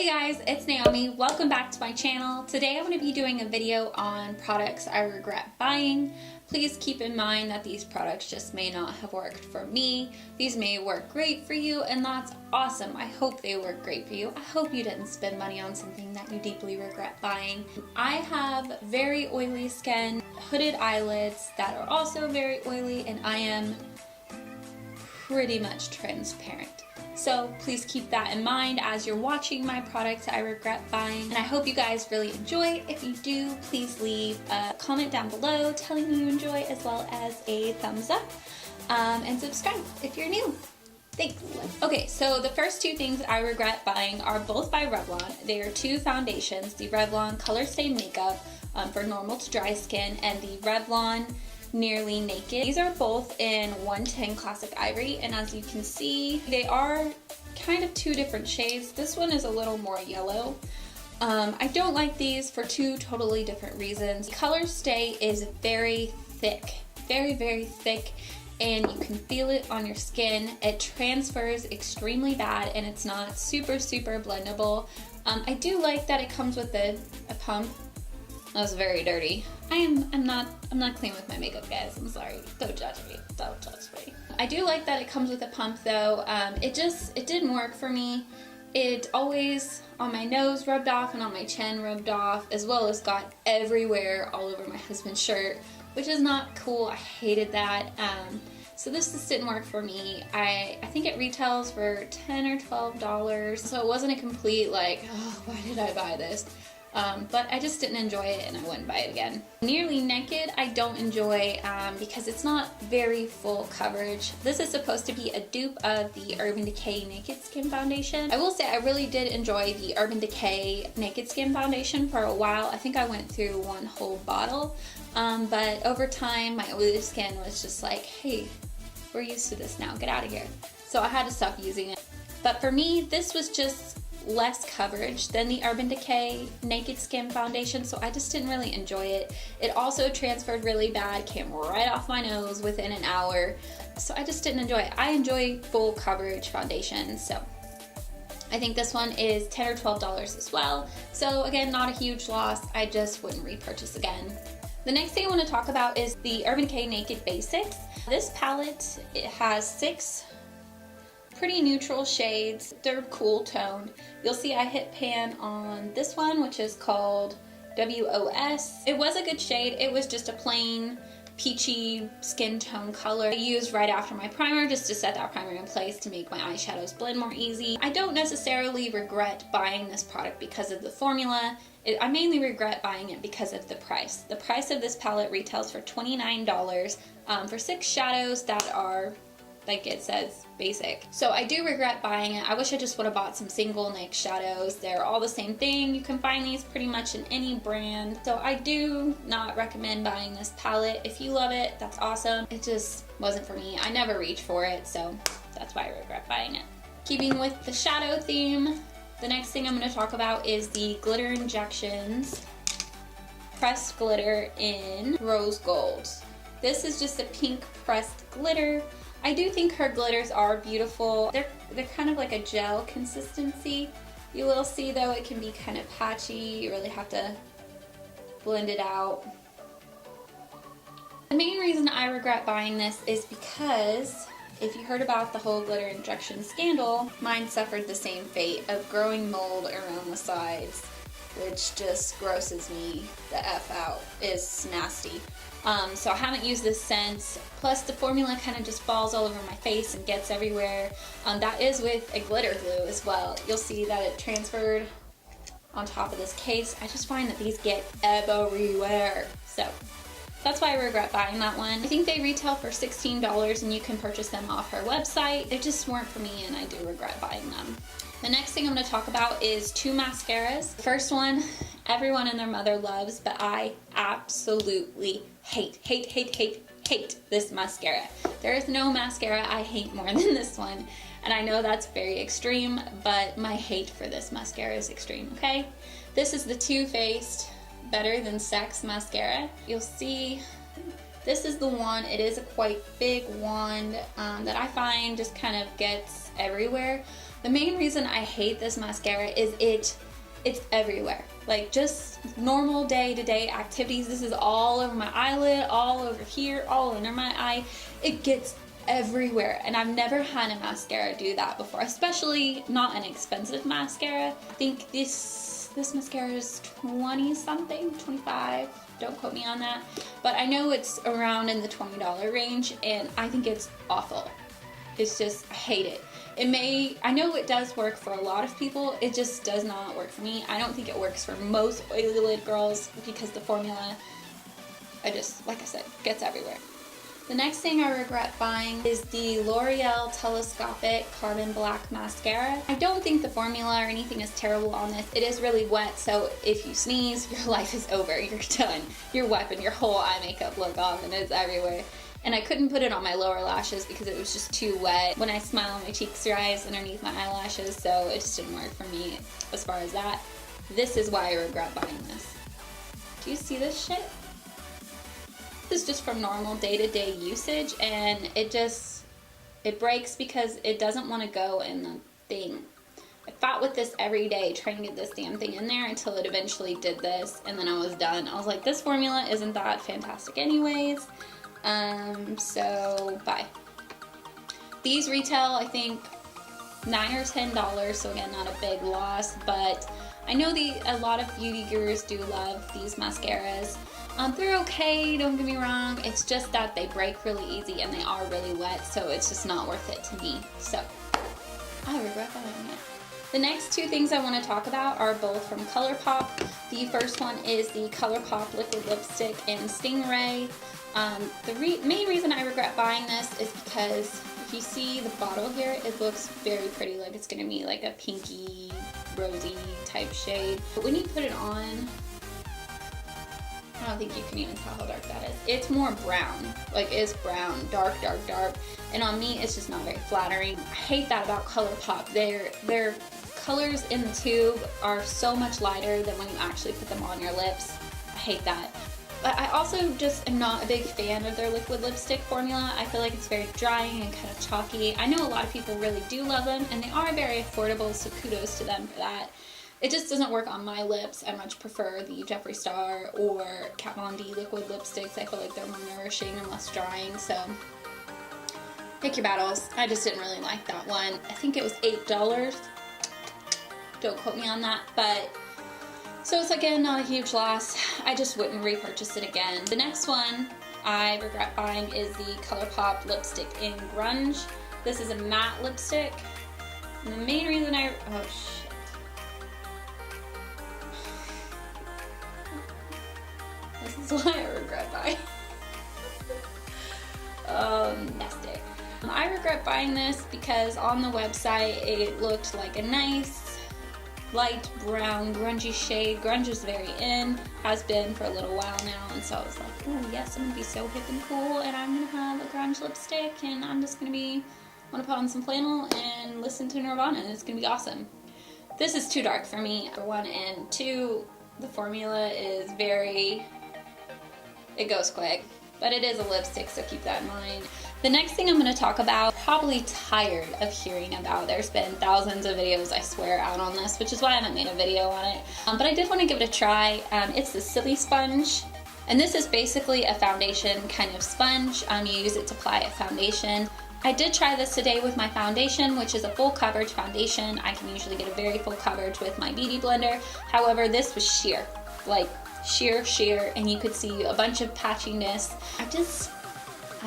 Hey guys, it's Naomi. Welcome back to my channel. Today I'm going to be doing a video on products I regret buying. Please keep in mind that these products just may not have worked for me. These may work great for you, and that's awesome. I hope they work great for you. I hope you didn't spend money on something that you deeply regret buying. I have very oily skin, hooded eyelids that are also very oily, and I am pretty much transparent. So please keep that in mind as you're watching my products I regret buying. And I hope you guys really enjoy. If you do, please leave a comment down below telling me you enjoy, as well as a thumbs up. And subscribe if you're new. Thanks. Okay, so the first two things I regret buying are both by Revlon. They are two foundations, the Revlon Colorstay Makeup for normal to dry skin, and the Revlon Nearly Naked. These are both in 110 Classic Ivory, and as you can see, they are kind of two different shades. This one is a little more yellow. I don't like these for two totally different reasons. Colorstay is very thick, very thick, and you can feel it on your skin. It transfers extremely bad, and it's not super blendable. I do like that it comes with a pump. That was very dirty. I'm not clean with my makeup, guys. I'm sorry. Don't judge me. Don't judge me. I do like that it comes with a pump though. It didn't work for me. It always on my nose rubbed off and on my chin rubbed off, as well as got everywhere all over my husband's shirt, which is not cool. I hated that. So this just didn't work for me. I think it retails for $10 or $12, so it wasn't a complete like, oh, why did I buy this? But I just didn't enjoy it, and I wouldn't buy it again. Nearly Naked I don't enjoy because it's not very full coverage. This is supposed to be a dupe of the Urban Decay Naked Skin Foundation. I will say I really did enjoy the Urban Decay Naked Skin Foundation for a while. I think I went through one whole bottle, but over time my oily skin was just like, hey, we're used to this now, get out of here. So I had to stop using it. But for me, this was just less coverage than the Urban Decay Naked Skin Foundation, so I just didn't really enjoy it. It also transferred really bad, came right off my nose within an hour, so I just didn't enjoy it. I enjoy full coverage foundations, so I think this one is $10 or $12 as well. So again, not a huge loss. I just wouldn't repurchase again. The next thing I want to talk about is the Urban Decay Naked Basics. This palette, it has 6 pretty neutral shades. They're cool toned. You'll see I hit pan on this one, which is called WOS. It was a good shade. It was just a plain peachy skin tone color I used right after my primer, just to set that primer in place to make my eyeshadows blend more easy. I don't necessarily regret buying this product because of the formula. I mainly regret buying it because of the price. The price of this palette retails for $29 for 6 shadows that are, like it says, basic. So I do regret buying it. I wish I just would have bought some single NYX shadows. They're all the same thing. You can find these pretty much in any brand. So I do not recommend buying this palette. If you love it, that's awesome. It just wasn't for me. I never reached for it, so that's why I regret buying it. Keeping with the shadow theme, the next thing I'm going to talk about is the Glitter Injections Pressed Glitter in Rose Gold. This is just a pink pressed glitter. I do think her glitters are beautiful. They're kind of like a gel consistency. You will see though it can be kind of patchy. You really have to blend it out. The main reason I regret buying this is because if you heard about the whole glitter injection scandal, mine suffered the same fate of growing mold around the sides, which just grosses me the F out. It's nasty. So I haven't used this since. Plus the formula kind of just falls all over my face and gets everywhere. That is with a glitter glue as well. You'll see that it transferred on top of this case. I just find that these get everywhere. So that's why I regret buying that one. I think they retail for $16 and you can purchase them off her website. They just weren't for me, and I do regret buying them. The next thing I'm going to talk about is 2 mascaras. The first one, everyone and their mother loves, but I absolutely hate this mascara. There is no mascara I hate more than this one, and I know that's very extreme, but my hate for this mascara is extreme, okay? This is the Too Faced Better Than Sex mascara. You'll see this is the one. It is a quite big wand that I find just kind of gets everywhere. The main reason I hate this mascara is it's everywhere. Like just normal day-to-day activities, this is all over my eyelid, all over here, all under my eye. It gets everywhere, and I've never had a mascara do that before, especially not an expensive mascara. I think this mascara is 20 something, 25, don't quote me on that, but I know it's around in the $20 range, and I think it's awful. It's just, I hate it. I know it does work for a lot of people, it just does not work for me. I don't think it works for most oily lid girls because the formula, like I said, gets everywhere. The next thing I regret buying is the L'Oreal Telescopic Carbon Black Mascara. I don't think the formula or anything is terrible on this. It is really wet, so if you sneeze, your life is over. You're done. You're wiping your whole eye makeup look off and it's everywhere. And I couldn't put it on my lower lashes because it was just too wet. When I smile, my cheeks rise underneath my eyelashes, so it just didn't work for me as far as that. This is why I regret buying this. Do you see this shit? This is just from normal day-to-day usage, and it breaks because it doesn't want to go in the thing. I fought with this every day trying to get this damn thing in there until it eventually did this, and then I was done. I was like, this formula isn't that fantastic anyways, so bye. These retail, I think, $9 or $10, so again, not a big loss, but I know a lot of beauty gurus do love these mascaras. They're okay, don't get me wrong, it's just that they break really easy and they are really wet, so it's just not worth it to me. So, I regret buying it. The next two things I want to talk about are both from ColourPop. The first one is the ColourPop Liquid Lipstick in Stingray. The main reason I regret buying this is because if you see the bottle here, it looks very pretty, like it's going to be like a pinky, rosy type shade. But when you put it on, I don't think you can even tell how dark that is. It's more brown, like it's brown, dark, dark, dark. And on me, it's just not very flattering. I hate that about ColourPop. Their colors in the tube are so much lighter than when you actually put them on your lips. I hate that. But I also just am not a big fan of their liquid lipstick formula. I feel like it's very drying and kind of chalky. I know a lot of people really do love them, and they are very affordable, so kudos to them for that. It just doesn't work on my lips. I much prefer the Jeffree Star or Kat Von D liquid lipsticks. I feel like they're more nourishing and less drying, so pick your battles. I just didn't really like that one. I think it was $8. Don't quote me on that, but so it's again not a huge loss. I just wouldn't repurchase it again. The next one I regret buying is the ColourPop lipstick in Grunge. This is a matte lipstick. And the main reason oh shit. This is why I regret buying. Nasty. I regret buying this because on the website it looked like a nice light brown grungy shade. Grunge is very in, has been for a little while now, and so I was like, oh yes, I'm gonna be so hip and cool, and I'm gonna have a grunge lipstick, and I'm just gonna wanna put on some flannel and listen to Nirvana, and it's gonna be awesome. This is too dark for me, for one, and two, the formula is it goes quick, but it is a lipstick, so keep that in mind. The next thing I'm going to talk about, probably tired of hearing about. There's been thousands of videos, I swear, out on this, which is why I haven't made a video on it. But I did want to give it a try. It's the Silisponge, and this is basically a foundation kind of sponge. You use it to apply a foundation. I did try this today with my foundation, which is a full coverage foundation. I can usually get a very full coverage with my Beauty Blender. However, this was sheer, like sheer, and you could see a bunch of patchiness. I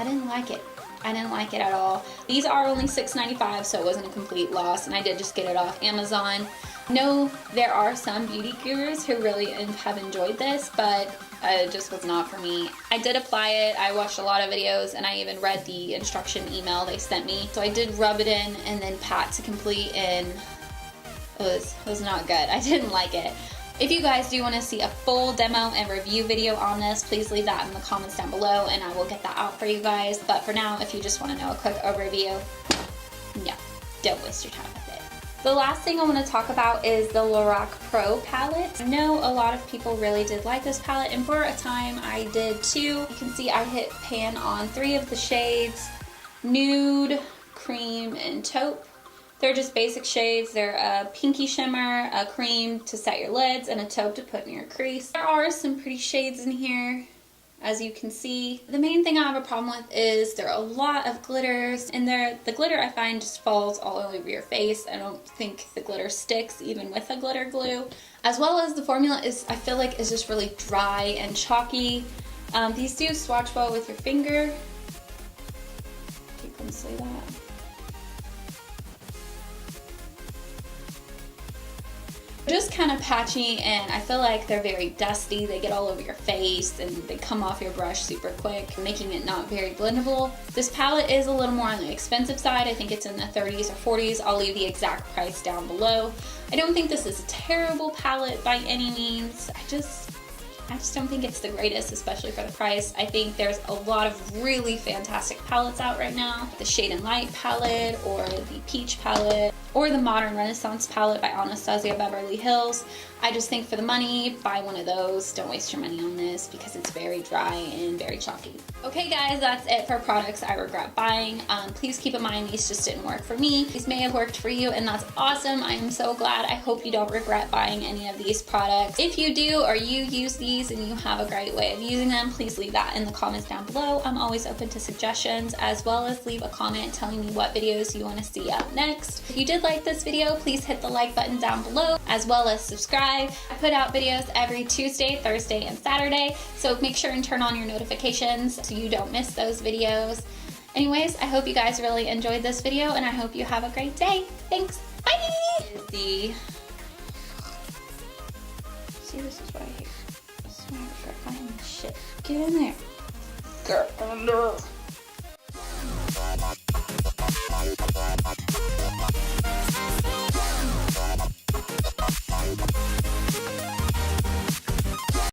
didn't like it. I didn't like it at all. These are only $6.95, so it wasn't a complete loss, and I did just get it off Amazon. No, there are some beauty gurus who really have enjoyed this, but it just was not for me. I did apply it, I watched a lot of videos, and I even read the instruction email they sent me. So I did rub it in and then pat to complete, and it was not good. I didn't like it. If you guys do want to see a full demo and review video on this, please leave that in the comments down below and I will get that out for you guys. But for now, if you just want to know a quick overview, no, don't waste your time with it. The last thing I want to talk about is the Lorac Pro Palette. I know a lot of people really did like this palette, and for a time I did too. You can see I hit pan on 3 of the shades, Nude, Cream, and Taupe. They're just basic shades. They're a pinky shimmer, a cream to set your lids, and a taupe to put in your crease. There are some pretty shades in here, as you can see. The main thing I have a problem with is there are a lot of glitters, and the glitter I find just falls all over your face. I don't think the glitter sticks even with a glitter glue. As well as the formula is, I feel like, is just really dry and chalky. These do swatch well with your finger. You can see that. Just kind of patchy, and I feel like they're very dusty. They get all over your face and they come off your brush super quick, making it not very blendable. This palette is a little more on the expensive side. I think it's in the 30s or 40s. I'll leave the exact price down below. I don't think this is a terrible palette by any means. I just don't think it's the greatest, especially for the price. I think there's a lot of really fantastic palettes out right now. The Shade and Light palette, or the Peach palette, or the Modern Renaissance palette by Anastasia Beverly Hills. I just think for the money, buy one of those. Don't waste your money on this because it's very dry and very chalky. Okay guys, that's it for products I regret buying. Please keep in mind these just didn't work for me. These may have worked for you, and that's awesome. I am so glad. I hope you don't regret buying any of these products. If you do, or you use these and you have a great way of using them, please leave that in the comments down below. I'm always open to suggestions, as well as leave a comment telling me what videos you want to see up next. If you did like this video, please hit the like button down below, as well as subscribe. I put out videos every Tuesday, Thursday, and Saturday, so make sure and turn on your notifications so you don't miss those videos. Anyways, I hope you guys really enjoyed this video, and I hope you have a great day. Thanks. Bye! See, this is what I hate. This is why I regret buying this shit. Get in there. Get in there.